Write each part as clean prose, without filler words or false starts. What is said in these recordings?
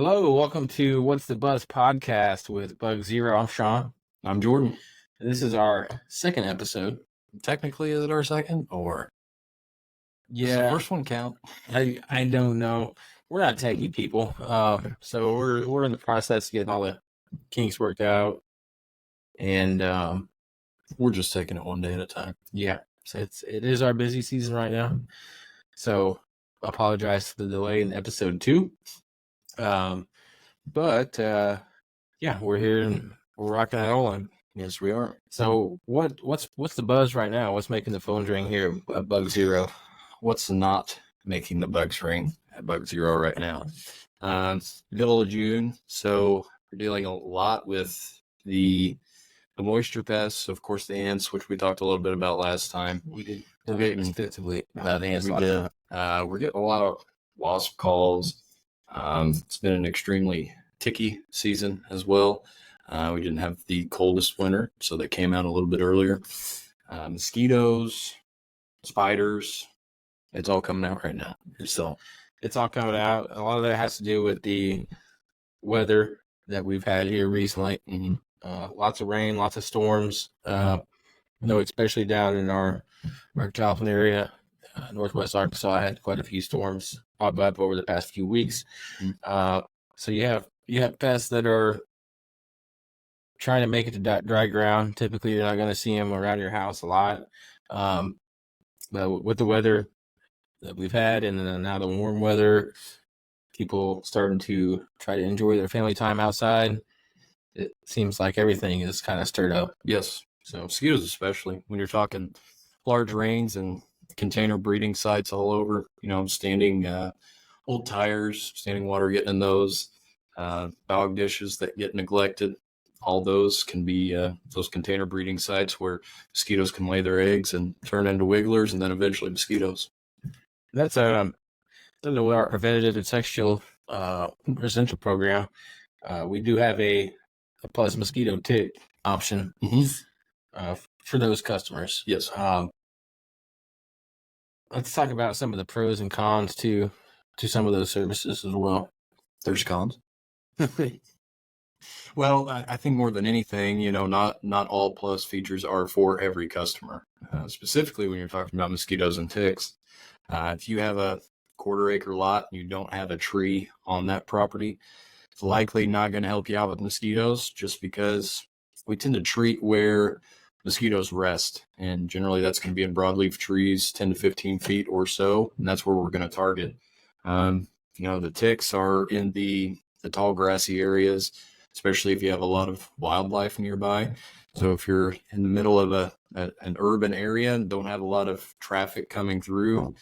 Hello, welcome to What's the Buzz podcast with Bug Zero. I'm Shawn. I'm Jordan. This is our second episode. Technically, is it our second or does the first one count? I don't know. We're not techie people, so we're in the process of getting all the kinks worked out, and We're just taking it one day at a time. yeah, so it is our busy season right now. So apologize for the delay in episode 2, but yeah, we're here and we're rocking and rolling. Yes, we are. So what's the buzz right now? What's making the phones ring here at Bug Zero? What's not making the bugs ring at Bug Zero right now? It's middle of June, so we're dealing a lot with the moisture pests, of course, the ants, which we talked a little bit about last time. We did We're getting extensively about ants. we're getting a lot of wasp calls. It's been an extremely ticky season as well. We didn't have the coldest winter, so they came out a little bit earlier. Mosquitoes, spiders, it's all coming out right now. So It's all coming out. A lot of that has to do with the weather that we've had here recently. Lots of rain, lots of storms. Especially down in our Joplin area, northwest Arkansas, I had quite a few storms pop up over the past few weeks. So you have pests that are trying to make it to dry ground. Typically, you're not going to see them around your house a lot. But with the weather that we've had, and then now the warm weather, people starting to try to enjoy their family time outside, it seems like everything is kind of stirred up. yes, so mosquitoes especially when you're talking large rains and container breeding sites all over. Standing old tires, standing water getting in those, dog dishes that get neglected. All those can be those container breeding sites where mosquitoes can lay their eggs and turn into wigglers, and then eventually mosquitoes. That's our preventative and sexual residential program. We do have a plus mosquito tick option for those customers. Yes. Let's talk about some of the pros and cons to some of those services as well. There's cons. Well, I think more than anything, not all plus features are for every customer. Specifically, when you're talking about mosquitoes and ticks, if you have a quarter-acre lot and you don't have a tree on that property, it's likely not going to help you out with mosquitoes, just because we tend to treat where mosquitoes rest, and generally that's going to be in broadleaf trees 10 to 15 feet or so, and that's where we're going to target. The ticks are in the tall grassy areas, especially if you have a lot of wildlife nearby. So if you're in the middle of an urban area and don't have a lot of traffic coming through,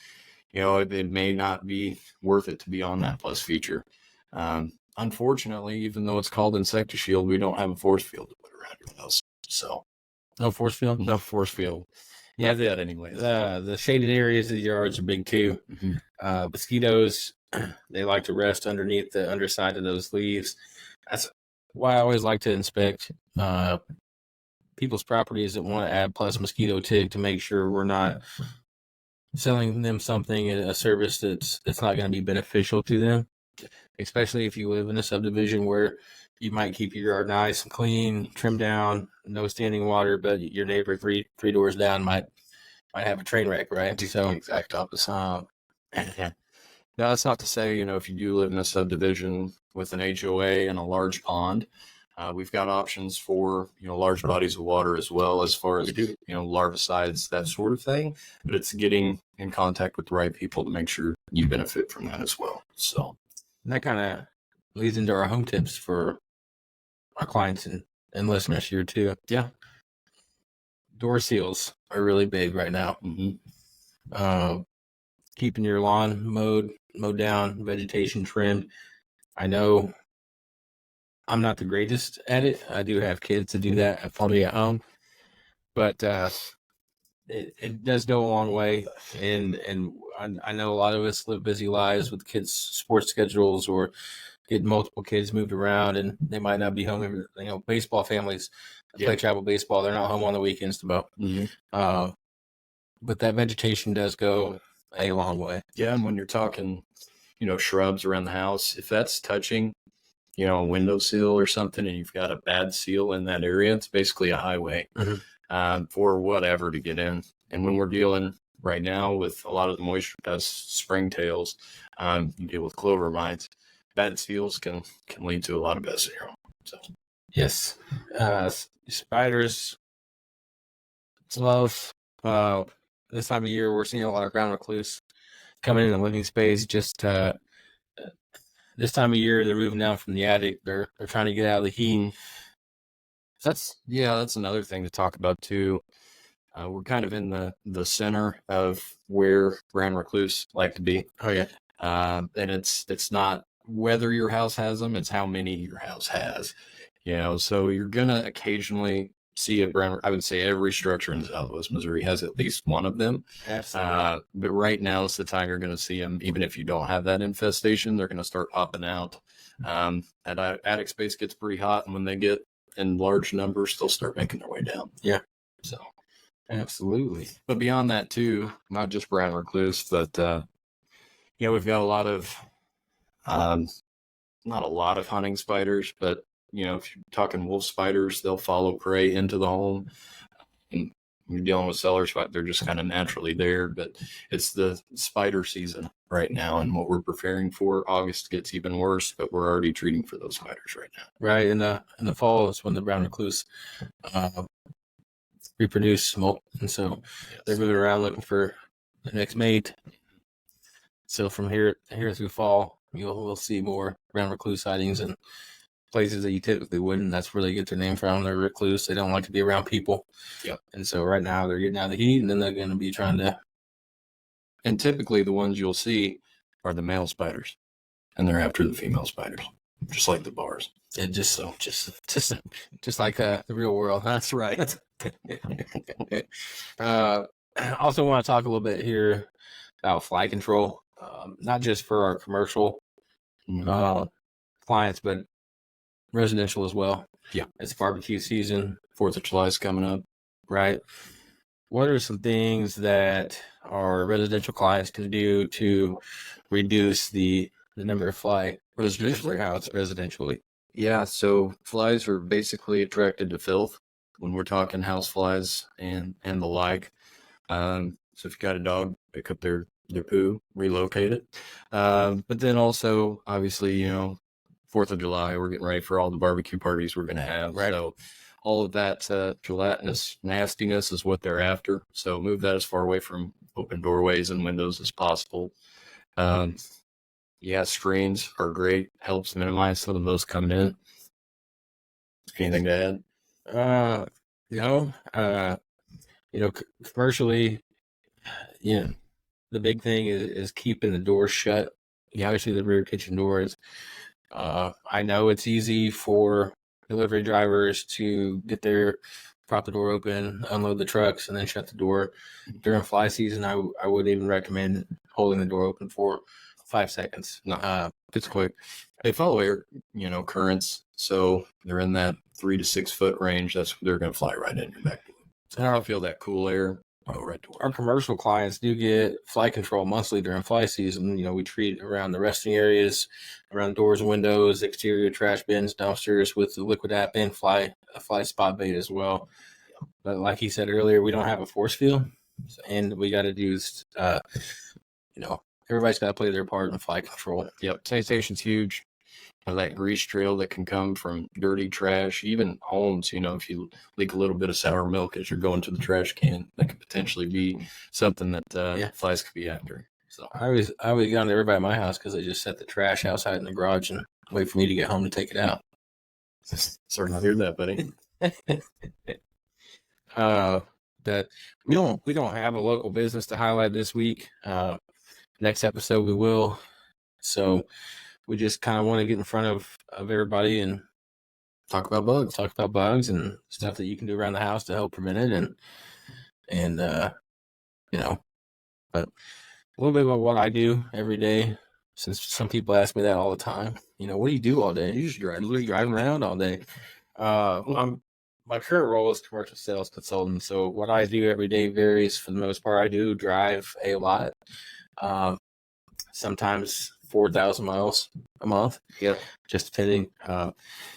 it may not be worth it to be on that plus feature. Unfortunately, even though it's called Insectishield, we don't have a force field to put around your house. So no force field? No force field. Yeah, that anyway. The shaded areas of the yards are big too. Mosquitoes, they like to rest underneath the underside of those leaves. That's why I always like to inspect people's properties that want to add plus mosquito tick to make sure we're not selling them something in a service that's not going to be beneficial to them, especially if you live in a subdivision where you might keep your yard nice and clean, trimmed down, no standing water, but your neighbor three doors down might have a train wreck, right? So exact opposite. Now, that's not to say, if you do live in a subdivision with an HOA and a large pond, we've got options for, large bodies of water as well, as far as, larvicides, that sort of thing. But it's getting in contact with the right people to make sure you benefit from that as well. So that kind of leads into our home tips for our clients and listeners here too. Yeah. Door seals are really big right now. Keeping your lawn mowed down, vegetation trimmed. I know I'm not the greatest at it. I do have kids to do that probably at home, but it does go a long way. And I know a lot of us live busy lives with kids' sports schedules or get multiple kids moved around, and they might not be home. Baseball families play travel baseball. They're not home on the weekends to mow. But that vegetation does go a long way. Yeah, and when you're talking, shrubs around the house, if that's touching a window seal or something, and you've got a bad seal in that area, it's basically a highway for whatever to get in. And when we're dealing right now with a lot of the moisture pests, springtails, you deal with clover mites. Bad seals can lead to a lot of pest zero. So yes, spiders. Love. This time of year, we're seeing a lot of ground recluse coming in the living space. Just this time of year, they're moving down from the attic. They're trying to get out of the heat. that's another thing to talk about too. We're kind of in the center of where ground recluse like to be. Oh yeah, and it's not whether your house has them; it's how many your house has. So you're gonna occasionally see a brown. I would say every structure in Southwest Missouri has at least one of them. absolutely. But right now is the time you're gonna see them. Even if you don't have that infestation, they're gonna start popping out. Attic space gets pretty hot, and when they get in large numbers, they'll start making their way down. Yeah. So Absolutely. but beyond that too, not just brown recluse, but we've got a lot of not a lot of hunting spiders, but if you're talking wolf spiders, they'll follow prey into the home. And you're dealing with cellar spiders, they're just kind of naturally there. But it's the spider season right now, and what we're preparing for. August gets even worse, but we're already treating for those spiders right now. Right in the fall is when the brown recluse reproduce, molt, and so they're moving around looking for the next mate. So from here through fall, we'll see more brown recluse sightings in places that you typically wouldn't. That's where they get their name from. They're recluse. They don't like to be around people. Yep. And so right now they're getting out of the heat, and then they're going to be trying to. And typically the ones you'll see are the male spiders, and they're after the female spiders, just like the bars. It just like the real world. That's right. I also want to talk a little bit here about fly control, not just for our commercial clients, but residential as well. Yeah. It's barbecue season. 4th of July is coming up. Right. What are some things that our residential clients can do to reduce the number of fly residentially? Yeah, so flies are basically attracted to filth when we're talking house flies and the like. So if you got a dog, pick up their poo, relocate it. But then also, obviously, 4th of July, we're getting ready for all the barbecue parties we're going to have. Right. So all of that gelatinous nastiness is what they're after. So move that as far away from open doorways and windows as possible. Screens are great. Helps minimize some of those coming in. Anything to add? Commercially, the big thing is keeping the doors shut. Obviously the rear kitchen doors. I know it's easy for delivery drivers to prop the door open, unload the trucks, and then shut the door. During fly season, I would even recommend holding the door open for 5 seconds. No, it's quick. They follow air, currents, so they're in that 3 to 6 foot range. They're going to fly right in your back door. So I don't feel that cool air. Right to work. Our commercial clients do get fly control monthly during fly season. We treat around the resting areas, around doors and windows, exterior trash bins, dumpsters with the liquid app and fly spot bait as well. But like he said earlier, we don't have a force field, and we got to do, everybody's got to play their part in fly control. Yep, sanitation's huge. That grease trail that can come from dirty trash, even homes, if you leak a little bit of sour milk as you're going to the trash can, that could potentially be something that flies could be after. So I always get on to everybody at my house because they just set the trash outside in the garage and wait for me to get home to take it out. Sorry to hear that, buddy. That we don't have a local business to highlight this week. Next episode we will. So we just kind of want to get in front of everybody and talk about bugs and stuff that you can do around the house to help prevent it. But a little bit about what I do every day, since some people ask me that all the time. What do you do all day? You just driving around all day. My current role is commercial sales consultant. So what I do every day varies for the most part. I do drive a lot. Sometimes 4,000 miles a month. Yeah. Just depending.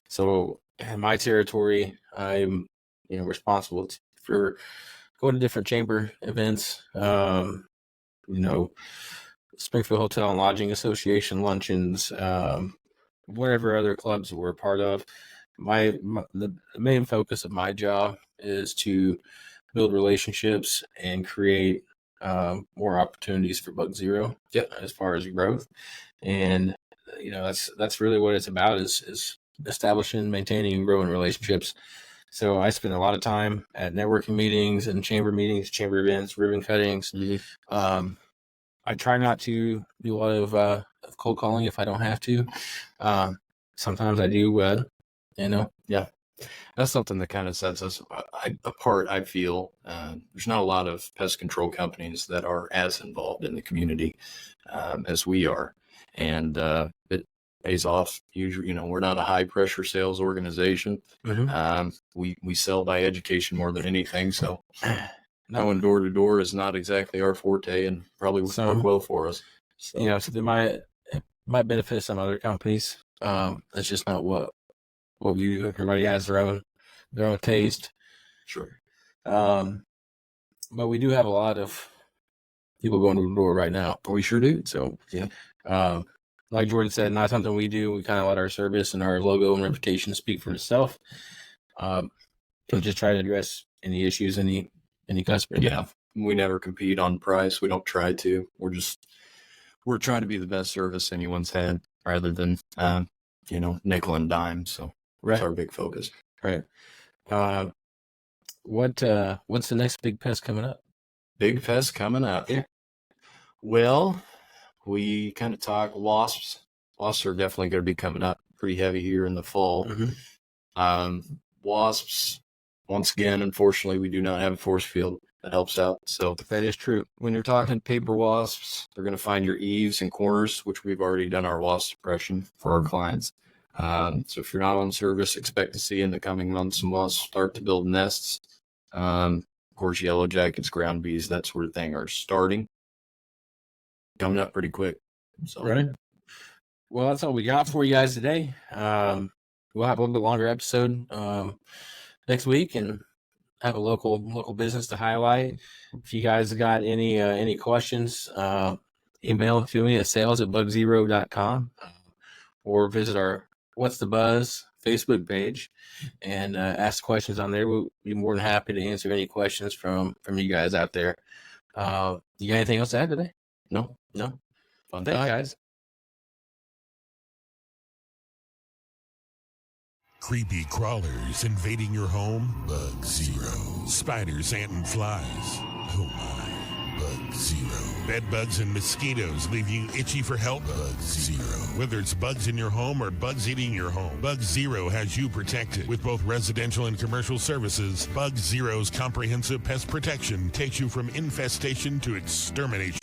So in my territory, I'm responsible for going to different chamber events. Springfield Hotel and Lodging Association luncheons, whatever other clubs we're a part of. The main focus of my job is to build relationships and create more opportunities for Bug Zero. Yep. As far as growth, and that's really what it's about is establishing, maintaining, and growing relationships. So I spend a lot of time at networking meetings and chamber meetings, chamber events, ribbon cuttings. Mm-hmm. I try not to do a lot of cold calling if I don't have to. Sometimes I do. Yeah. That's something that kind of sets us apart, I feel. There's not a lot of pest control companies that are as involved in the community as we are. And it pays off. Usually, we're not a high-pressure sales organization. Mm-hmm. We sell by education more than anything. So going door to door is not exactly our forte and probably would work well for us. So they might benefit some other companies. That's just not what we do. Everybody has their own taste. Sure. But we do have a lot of people going to the door right now. We sure do. So like Jordan said, not something we do. We kind of let our service and our logo and reputation speak for itself. So just try to address any issues any customer. Yeah. We never compete on price. We don't try to. We're trying to be the best service anyone's had rather than nickel and dime. So that's our big focus. Right. What's the next big pest coming up? Big pest coming up. Yeah. Well, we kind of talk wasps. Wasps are definitely going to be coming up pretty heavy here in the fall. Mm-hmm. Wasps, once again, unfortunately, we do not have a force field that helps out. So that is true. When you're talking paper wasps, they're going to find your eaves and corners, which we've already done our wasp suppression for our clients. So if you're not on service, expect to see in the coming months some wasps start to build nests. Of course, yellow jackets, ground bees, that sort of thing are starting. Coming up pretty quick. So. Right. Well, that's all we got for you guys today. We'll have a little bit longer episode next week and have a local business to highlight. If you guys got any questions, email to me at sales@bugzero.com or visit our What's the Buzz Facebook page and ask questions on there. We'll be more than happy to answer any questions from you guys out there. You got anything else to add today? No. Thanks, guys. Creepy crawlers invading your home? Bug Zero. Spiders, ants, and flies? Oh my. Bug Zero. Bed bugs and mosquitoes leave you itchy for help? Bug Zero. Whether it's bugs in your home or bugs eating your home, Bug Zero has you protected. With both residential and commercial services, Bug Zero's comprehensive pest protection takes you from infestation to extermination.